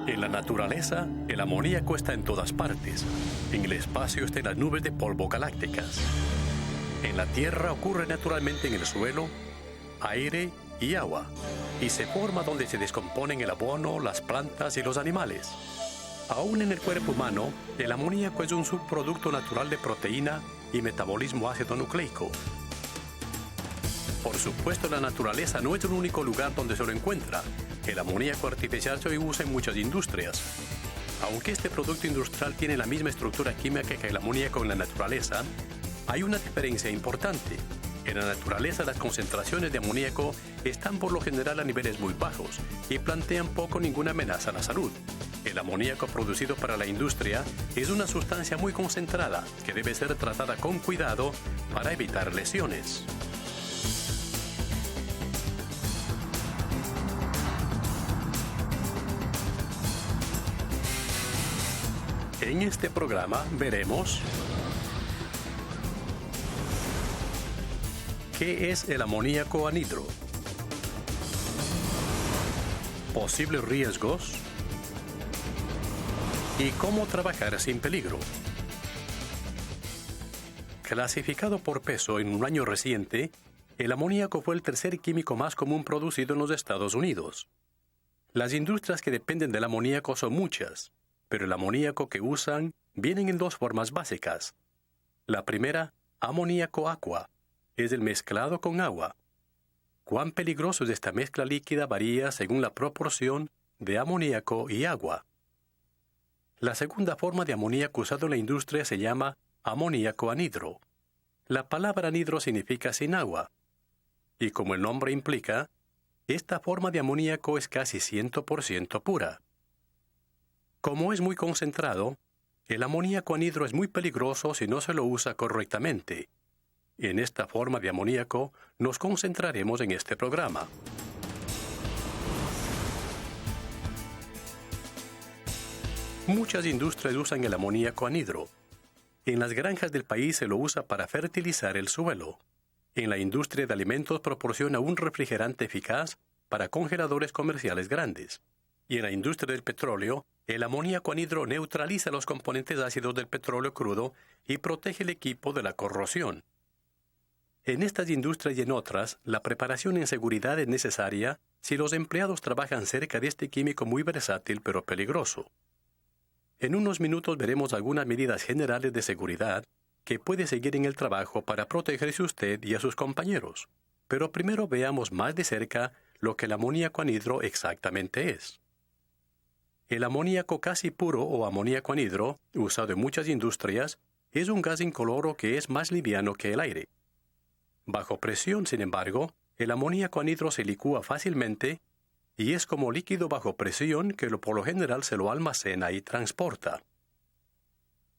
En la naturaleza, el amoníaco está en todas partes. En el espacio está en las nubes de polvo galácticas. En la Tierra ocurre naturalmente en el suelo, aire y agua, y se forma donde se descomponen el abono, las plantas y los animales. Aún en el cuerpo humano, el amoníaco es un subproducto natural de proteína y metabolismo ácido nucleico. Por supuesto, la naturaleza no es el único lugar donde se lo encuentra. El amoníaco artificial se usa en muchas industrias. Aunque este producto industrial tiene la misma estructura química que el amoníaco en la naturaleza, hay una diferencia importante. En la naturaleza, las concentraciones de amoníaco están por lo general a niveles muy bajos y plantean poco o ninguna amenaza a la salud. El amoníaco producido para la industria es una sustancia muy concentrada que debe ser tratada con cuidado para evitar lesiones. En este programa veremos ¿qué es el amoníaco anhidro? Posibles riesgos y cómo trabajar sin peligro. Clasificado por peso en un año reciente, el amoníaco fue el tercer químico más común producido en los Estados Unidos. Las industrias que dependen del amoníaco son muchas, pero el amoníaco que usan vienen en dos formas básicas. La primera, amoníaco aqua, es el mezclado con agua. Cuán peligroso es esta mezcla líquida varía según la proporción de amoníaco y agua. La segunda forma de amoníaco usado en la industria se llama amoníaco anhidro. La palabra anhidro significa sin agua, y como el nombre implica, esta forma de amoníaco es casi 100% pura. Como es muy concentrado, el amoníaco anhidro es muy peligroso si no se lo usa correctamente. En esta forma de amoníaco nos concentraremos en este programa. Muchas industrias usan el amoníaco anhidro. En las granjas del país se lo usa para fertilizar el suelo. En la industria de alimentos proporciona un refrigerante eficaz para congeladores comerciales grandes. Y en la industria del petróleo, el amoníaco anhidro neutraliza los componentes ácidos del petróleo crudo y protege el equipo de la corrosión. En estas industrias y en otras, la preparación en seguridad es necesaria si los empleados trabajan cerca de este químico muy versátil pero peligroso. En unos minutos veremos algunas medidas generales de seguridad que puede seguir en el trabajo para protegerse usted y a sus compañeros. Pero primero veamos más de cerca lo que el amoníaco anhidro exactamente es. El amoníaco casi puro o amoníaco anhidro, usado en muchas industrias, es un gas incoloro que es más liviano que el aire. Bajo presión, sin embargo, el amoníaco anhidro se licúa fácilmente y es como líquido bajo presión que por lo general se lo almacena y transporta.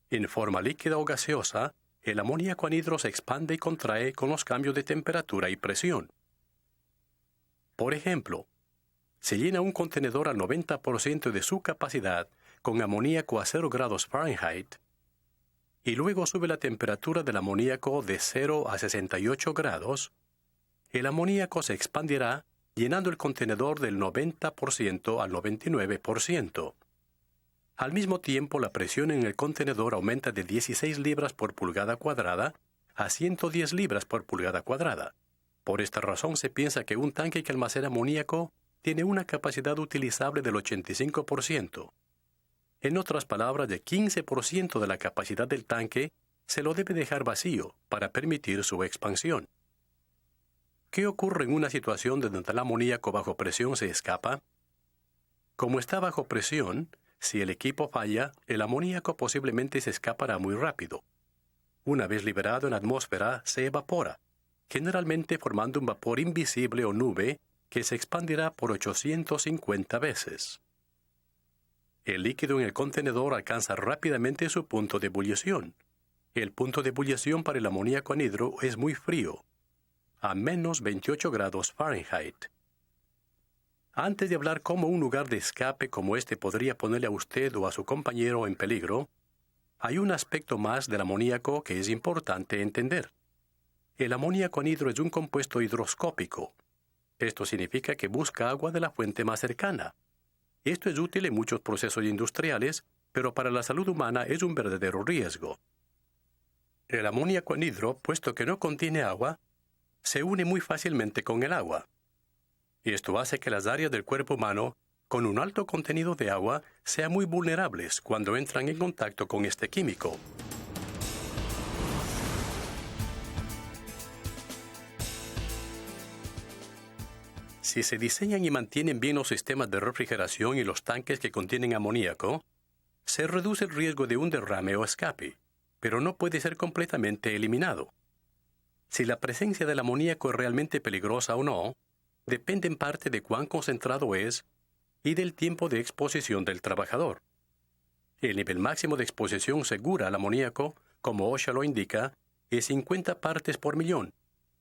En forma líquida o gaseosa, el amoníaco anhidro se expande y contrae con los cambios de temperatura y presión. Por ejemplo, se llena un contenedor al 90% de su capacidad con amoníaco a 0 grados Fahrenheit y luego sube la temperatura del amoníaco de 0 a 68 grados, el amoníaco se expandirá llenando el contenedor del 90% al 99%. Al mismo tiempo, la presión en el contenedor aumenta de 16 libras por pulgada cuadrada a 110 libras por pulgada cuadrada. Por esta razón se piensa que un tanque que almacena amoníaco tiene una capacidad utilizable del 85%. En otras palabras, de 15% de la capacidad del tanque se lo debe dejar vacío para permitir su expansión. ¿Qué ocurre en una situación donde el amoníaco bajo presión se escapa? Como está bajo presión, si el equipo falla, el amoníaco posiblemente se escapará muy rápido. Una vez liberado en la atmósfera, se evapora, generalmente formando un vapor invisible o nube que se expandirá por 850 veces. El líquido en el contenedor alcanza rápidamente su punto de ebullición. El punto de ebullición para el amoníaco anhidro es muy frío, a menos 28 grados Fahrenheit. Antes de hablar cómo un lugar de escape como este podría ponerle a usted o a su compañero en peligro, hay un aspecto más del amoníaco que es importante entender. El amoníaco anhidro es un compuesto hidroscópico. Esto significa que busca agua de la fuente más cercana. Esto es útil en muchos procesos industriales, pero para la salud humana es un verdadero riesgo. El amoníaco anhidro, puesto que no contiene agua, se une muy fácilmente con el agua. Esto hace que las áreas del cuerpo humano con un alto contenido de agua sean muy vulnerables cuando entran en contacto con este químico. Si se diseñan y mantienen bien los sistemas de refrigeración y los tanques que contienen amoníaco, se reduce el riesgo de un derrame o escape, pero no puede ser completamente eliminado. Si la presencia del amoníaco es realmente peligrosa o no, depende en parte de cuán concentrado es y del tiempo de exposición del trabajador. El nivel máximo de exposición segura al amoníaco, como OSHA lo indica, es 50 partes por millón,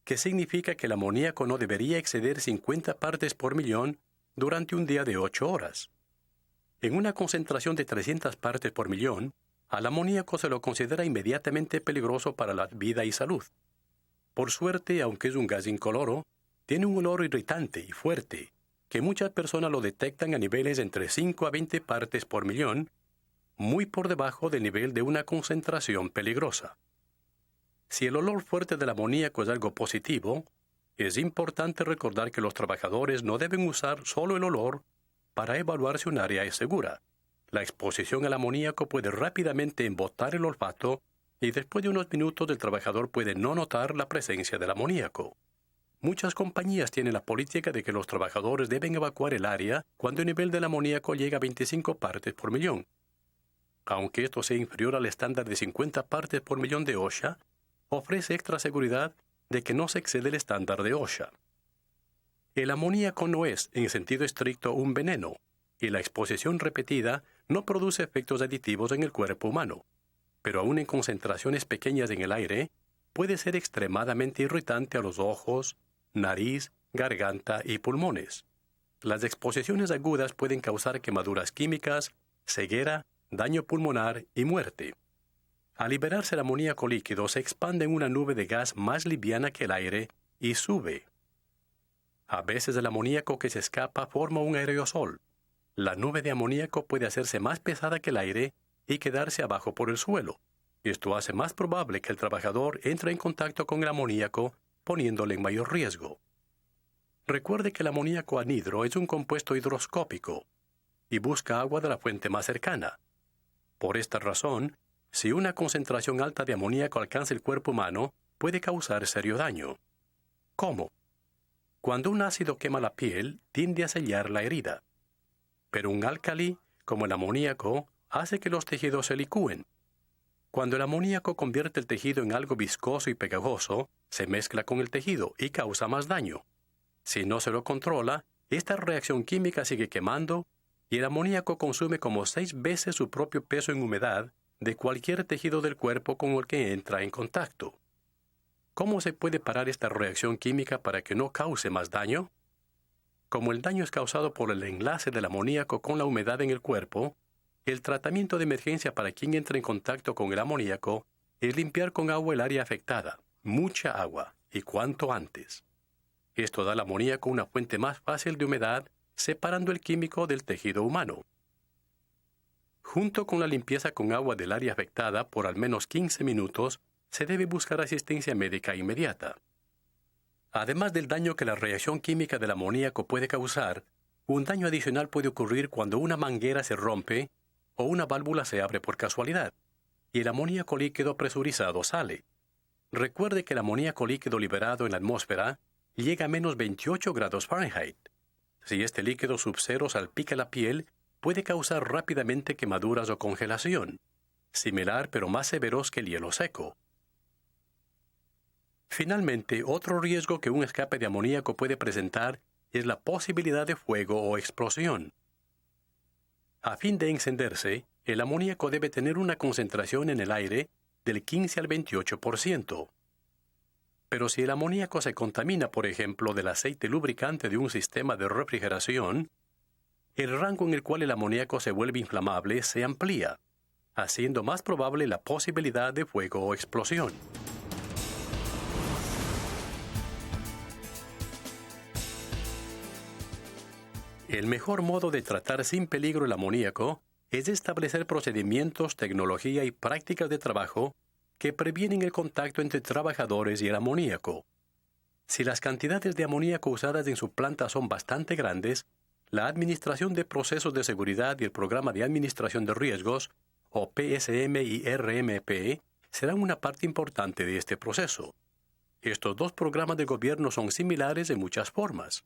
que significa que el amoníaco no debería exceder 50 partes por millón durante un día de 8 horas. En una concentración de 300 partes por millón, al amoníaco se lo considera inmediatamente peligroso para la vida y salud. Por suerte, aunque es un gas incoloro, tiene un olor irritante y fuerte, que muchas personas lo detectan a niveles entre 5 a 20 partes por millón, muy por debajo del nivel de una concentración peligrosa. Si el olor fuerte del amoníaco es algo positivo, es importante recordar que los trabajadores no deben usar solo el olor para evaluar si un área es segura. La exposición al amoníaco puede rápidamente embotar el olfato y después de unos minutos el trabajador puede no notar la presencia del amoníaco. Muchas compañías tienen la política de que los trabajadores deben evacuar el área cuando el nivel del amoníaco llega a 25 partes por millón. Aunque esto sea inferior al estándar de 50 partes por millón de OSHA, ofrece extra seguridad de que no se excede el estándar de OSHA. El amoníaco no es, en sentido estricto, un veneno, y la exposición repetida no produce efectos aditivos en el cuerpo humano, pero aún en concentraciones pequeñas en el aire, puede ser extremadamente irritante a los ojos, nariz, garganta y pulmones. Las exposiciones agudas pueden causar quemaduras químicas, ceguera, daño pulmonar y muerte. Al liberarse el amoníaco líquido, se expande en una nube de gas más liviana que el aire y sube. A veces el amoníaco que se escapa forma un aerosol. La nube de amoníaco puede hacerse más pesada que el aire y quedarse abajo por el suelo. Esto hace más probable que el trabajador entre en contacto con el amoníaco, poniéndole en mayor riesgo. Recuerde que el amoníaco anhidro es un compuesto hidroscópico y busca agua de la fuente más cercana. Por esta razón, si una concentración alta de amoníaco alcanza el cuerpo humano, puede causar serio daño. ¿Cómo? Cuando un ácido quema la piel, tiende a sellar la herida. Pero un álcali, como el amoníaco, hace que los tejidos se licúen. Cuando el amoníaco convierte el tejido en algo viscoso y pegajoso, se mezcla con el tejido y causa más daño. Si no se lo controla, esta reacción química sigue quemando y el amoníaco consume como 6 veces su propio peso en humedad de cualquier tejido del cuerpo con el que entra en contacto. ¿Cómo se puede parar esta reacción química para que no cause más daño? Como el daño es causado por el enlace del amoníaco con la humedad en el cuerpo, el tratamiento de emergencia para quien entra en contacto con el amoníaco es limpiar con agua el área afectada, mucha agua, y cuanto antes. Esto da al amoníaco una fuente más fácil de humedad, separando el químico del tejido humano. Junto con la limpieza con agua del área afectada por al menos 15 minutos, se debe buscar asistencia médica inmediata. Además del daño que la reacción química del amoníaco puede causar, un daño adicional puede ocurrir cuando una manguera se rompe o una válvula se abre por casualidad, y el amoníaco líquido presurizado sale. Recuerde que el amoníaco líquido liberado en la atmósfera llega a menos 28 grados Fahrenheit. Si este líquido subcero salpica la piel, puede causar rápidamente quemaduras o congelación, similar pero más severos que el hielo seco. Finalmente, otro riesgo que un escape de amoníaco puede presentar es la posibilidad de fuego o explosión. A fin de encenderse, el amoníaco debe tener una concentración en el aire del 15 al 28%. Pero si el amoníaco se contamina, por ejemplo, del aceite lubricante de un sistema de refrigeración, el rango en el cual el amoníaco se vuelve inflamable se amplía, haciendo más probable la posibilidad de fuego o explosión. El mejor modo de tratar sin peligro el amoníaco es establecer procedimientos, tecnología y prácticas de trabajo que previenen el contacto entre trabajadores y el amoníaco. Si las cantidades de amoníaco usadas en su planta son bastante grandes, la Administración de Procesos de Seguridad y el Programa de Administración de Riesgos, o PSM y RMP, serán una parte importante de este proceso. Estos dos programas de gobierno son similares en muchas formas.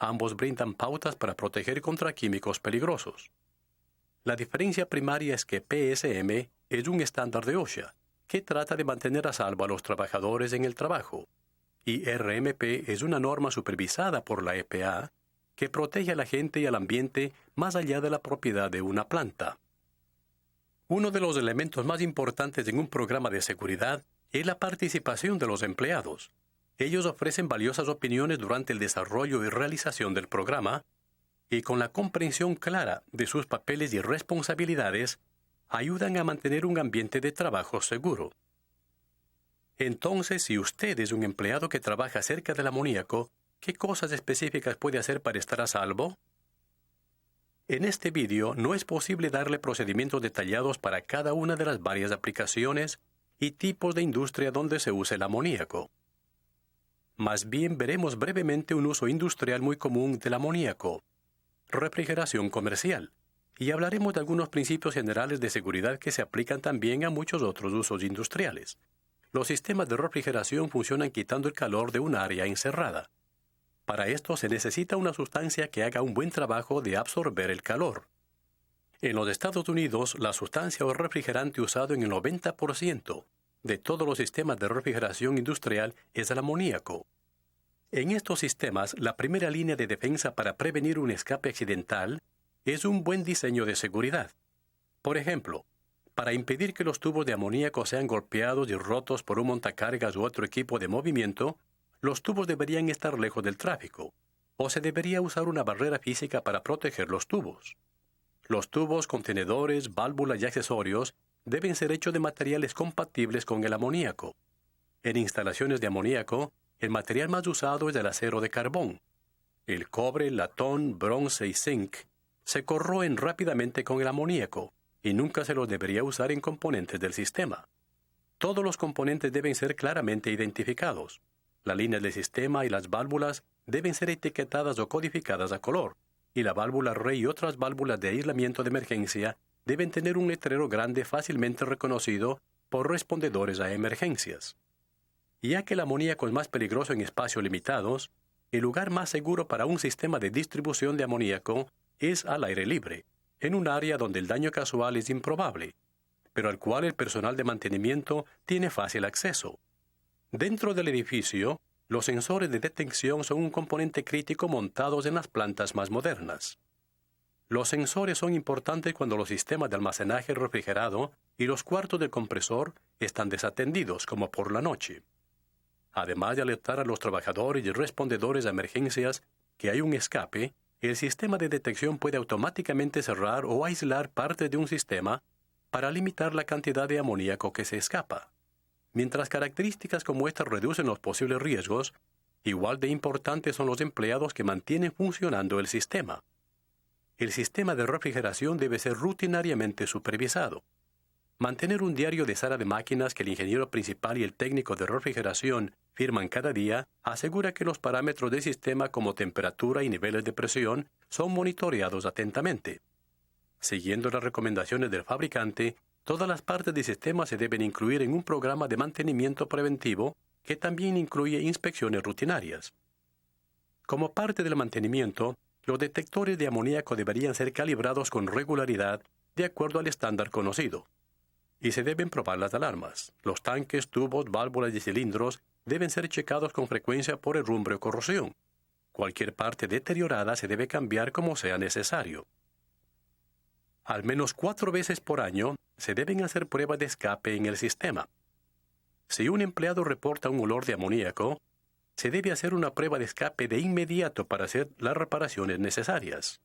Ambos brindan pautas para proteger contra químicos peligrosos. La diferencia primaria es que PSM es un estándar de OSHA, que trata de mantener a salvo a los trabajadores en el trabajo, y RMP es una norma supervisada por la EPA que protege a la gente y al ambiente más allá de la propiedad de una planta. Uno de los elementos más importantes en un programa de seguridad es la participación de los empleados. Ellos ofrecen valiosas opiniones durante el desarrollo y realización del programa, y con la comprensión clara de sus papeles y responsabilidades, ayudan a mantener un ambiente de trabajo seguro. Entonces, si usted es un empleado que trabaja cerca del amoníaco, ¿qué cosas específicas puede hacer para estar a salvo? En este vídeo no es posible darle procedimientos detallados para cada una de las varias aplicaciones y tipos de industria donde se usa el amoníaco. Más bien veremos brevemente un uso industrial muy común del amoníaco: refrigeración comercial, y hablaremos de algunos principios generales de seguridad que se aplican también a muchos otros usos industriales. Los sistemas de refrigeración funcionan quitando el calor de un área encerrada. Para esto se necesita una sustancia que haga un buen trabajo de absorber el calor. En los Estados Unidos, la sustancia o refrigerante usado en el 90% de todos los sistemas de refrigeración industrial es el amoníaco. En estos sistemas, la primera línea de defensa para prevenir un escape accidental es un buen diseño de seguridad. Por ejemplo, para impedir que los tubos de amoníaco sean golpeados y rotos por un montacargas u otro equipo de movimiento, los tubos deberían estar lejos del tráfico, o se debería usar una barrera física para proteger los tubos. Los tubos, contenedores, válvulas y accesorios deben ser hechos de materiales compatibles con el amoníaco. En instalaciones de amoníaco, el material más usado es el acero de carbón. El cobre, latón, bronce y zinc se corroen rápidamente con el amoníaco y nunca se los debería usar en componentes del sistema. Todos los componentes deben ser claramente identificados. Las líneas del sistema y las válvulas deben ser etiquetadas o codificadas a color, y la válvula rey y otras válvulas de aislamiento de emergencia deben tener un letrero grande fácilmente reconocido por respondedores a emergencias. Ya que el amoníaco es más peligroso en espacios limitados, el lugar más seguro para un sistema de distribución de amoníaco es al aire libre, en un área donde el daño casual es improbable, pero al cual el personal de mantenimiento tiene fácil acceso. Dentro del edificio, los sensores de detección son un componente crítico montados en las plantas más modernas. Los sensores son importantes cuando los sistemas de almacenaje refrigerado y los cuartos del compresor están desatendidos, como por la noche. Además de alertar a los trabajadores y respondedores a emergencias que hay un escape, el sistema de detección puede automáticamente cerrar o aislar parte de un sistema para limitar la cantidad de amoníaco que se escapa. Mientras características como estas reducen los posibles riesgos, igual de importantes son los empleados que mantienen funcionando el sistema. El sistema de refrigeración debe ser rutinariamente supervisado. Mantener un diario de sala de máquinas que el ingeniero principal y el técnico de refrigeración firman cada día asegura que los parámetros del sistema como temperatura y niveles de presión son monitoreados atentamente. Siguiendo las recomendaciones del fabricante, todas las partes del sistema se deben incluir en un programa de mantenimiento preventivo que también incluye inspecciones rutinarias. Como parte del mantenimiento, los detectores de amoníaco deberían ser calibrados con regularidad de acuerdo al estándar conocido. Y se deben probar las alarmas. Los tanques, tubos, válvulas y cilindros deben ser checados con frecuencia por herrumbre o corrosión. Cualquier parte deteriorada se debe cambiar como sea necesario. Al menos 4 veces por año se deben hacer pruebas de escape en el sistema. Si un empleado reporta un olor de amoníaco, se debe hacer una prueba de escape de inmediato para hacer las reparaciones necesarias.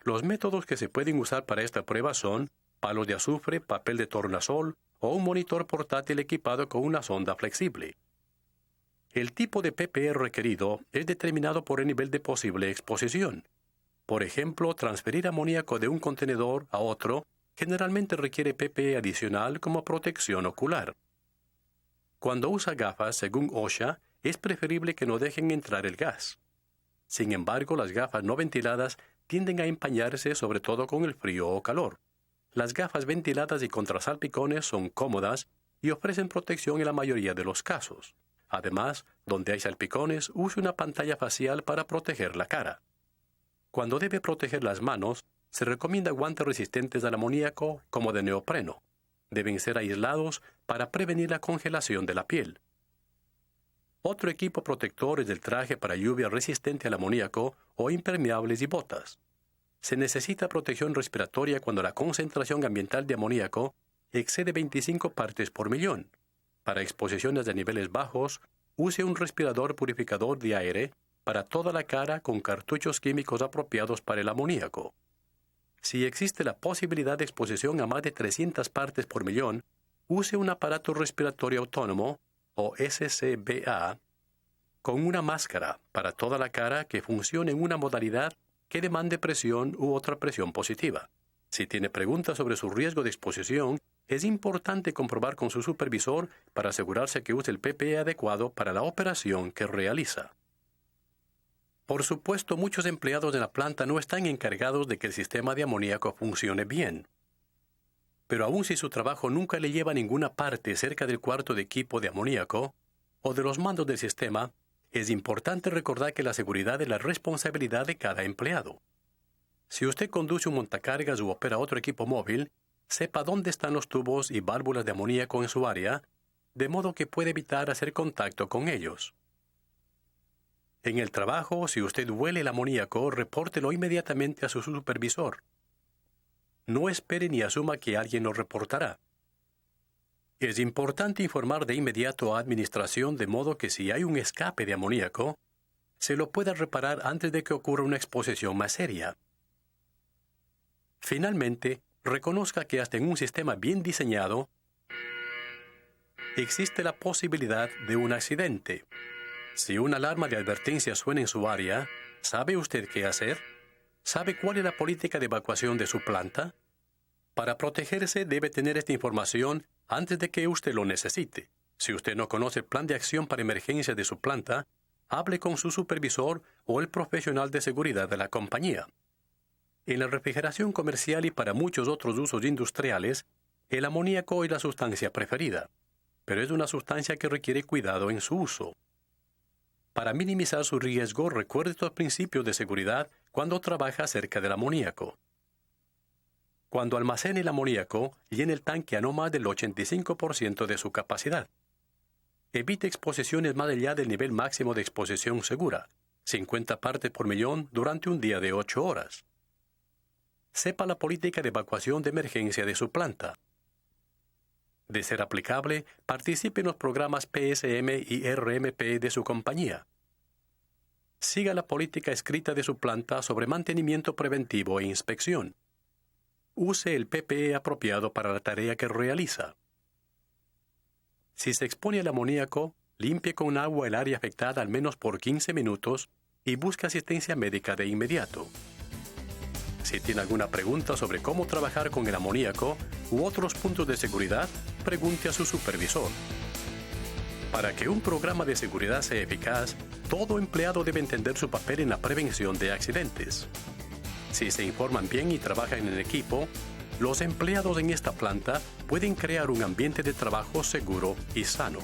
Los métodos que se pueden usar para esta prueba son palos de azufre, papel de tornasol o un monitor portátil equipado con una sonda flexible. El tipo de PPE requerido es determinado por el nivel de posible exposición. Por ejemplo, transferir amoníaco de un contenedor a otro generalmente requiere PPE adicional como protección ocular. Cuando usa gafas, según OSHA, es preferible que no dejen entrar el gas. Sin embargo, las gafas no ventiladas tienden a empañarse, sobre todo con el frío o calor. Las gafas ventiladas y contra salpicones son cómodas y ofrecen protección en la mayoría de los casos. Además, donde hay salpicones, use una pantalla facial para proteger la cara. Cuando debe proteger las manos, se recomienda guantes resistentes al amoníaco como de neopreno. Deben ser aislados para prevenir la congelación de la piel. Otro equipo protector es el traje para lluvia resistente al amoníaco o impermeables y botas. Se necesita protección respiratoria cuando la concentración ambiental de amoníaco excede 25 partes por millón. Para exposiciones de niveles bajos, use un respirador purificador de aire para toda la cara con cartuchos químicos apropiados para el amoníaco. Si existe la posibilidad de exposición a más de 300 partes por millón, use un aparato respiratorio autónomo, o SCBA, con una máscara para toda la cara que funcione en una modalidad que demande presión u otra presión positiva. Si tiene preguntas sobre su riesgo de exposición, es importante comprobar con su supervisor para asegurarse que use el PPE adecuado para la operación que realiza. Por supuesto, muchos empleados de la planta no están encargados de que el sistema de amoníaco funcione bien. Pero aun si su trabajo nunca le lleva a ninguna parte cerca del cuarto de equipo de amoníaco o de los mandos del sistema, es importante recordar que la seguridad es la responsabilidad de cada empleado. Si usted conduce un montacargas u opera otro equipo móvil, sepa dónde están los tubos y válvulas de amoníaco en su área, de modo que puede evitar hacer contacto con ellos. En el trabajo, si usted huele el amoníaco, repórtelo inmediatamente a su supervisor. No espere ni asuma que alguien lo reportará. Es importante informar de inmediato a administración de modo que si hay un escape de amoníaco, se lo pueda reparar antes de que ocurra una exposición más seria. Finalmente, reconozca que hasta en un sistema bien diseñado, existe la posibilidad de un accidente. Si una alarma de advertencia suena en su área, ¿sabe usted qué hacer? ¿Sabe cuál es la política de evacuación de su planta? Para protegerse debe tener esta información antes de que usted lo necesite. Si usted no conoce el plan de acción para emergencia de su planta, hable con su supervisor o el profesional de seguridad de la compañía. En la refrigeración comercial y para muchos otros usos industriales, el amoníaco es la sustancia preferida, pero es una sustancia que requiere cuidado en su uso. Para minimizar su riesgo, recuerde estos principios de seguridad cuando trabaja cerca del amoníaco. Cuando almacene el amoníaco, llene el tanque a no más del 85% de su capacidad. Evite exposiciones más allá del nivel máximo de exposición segura, 50 partes por millón durante un día de 8 horas. Sepa la política de evacuación de emergencia de su planta. De ser aplicable, participe en los programas PSM y RMP de su compañía. Siga la política escrita de su planta sobre mantenimiento preventivo e inspección. Use el PPE apropiado para la tarea que realiza. Si se expone al amoníaco, limpie con agua el área afectada al menos por 15 minutos y busque asistencia médica de inmediato. Si tiene alguna pregunta sobre cómo trabajar con el amoníaco u otros puntos de seguridad, pregunte a su supervisor. Para que un programa de seguridad sea eficaz, todo empleado debe entender su papel en la prevención de accidentes. Si se informan bien y trabajan en equipo, los empleados en esta planta pueden crear un ambiente de trabajo seguro y sano.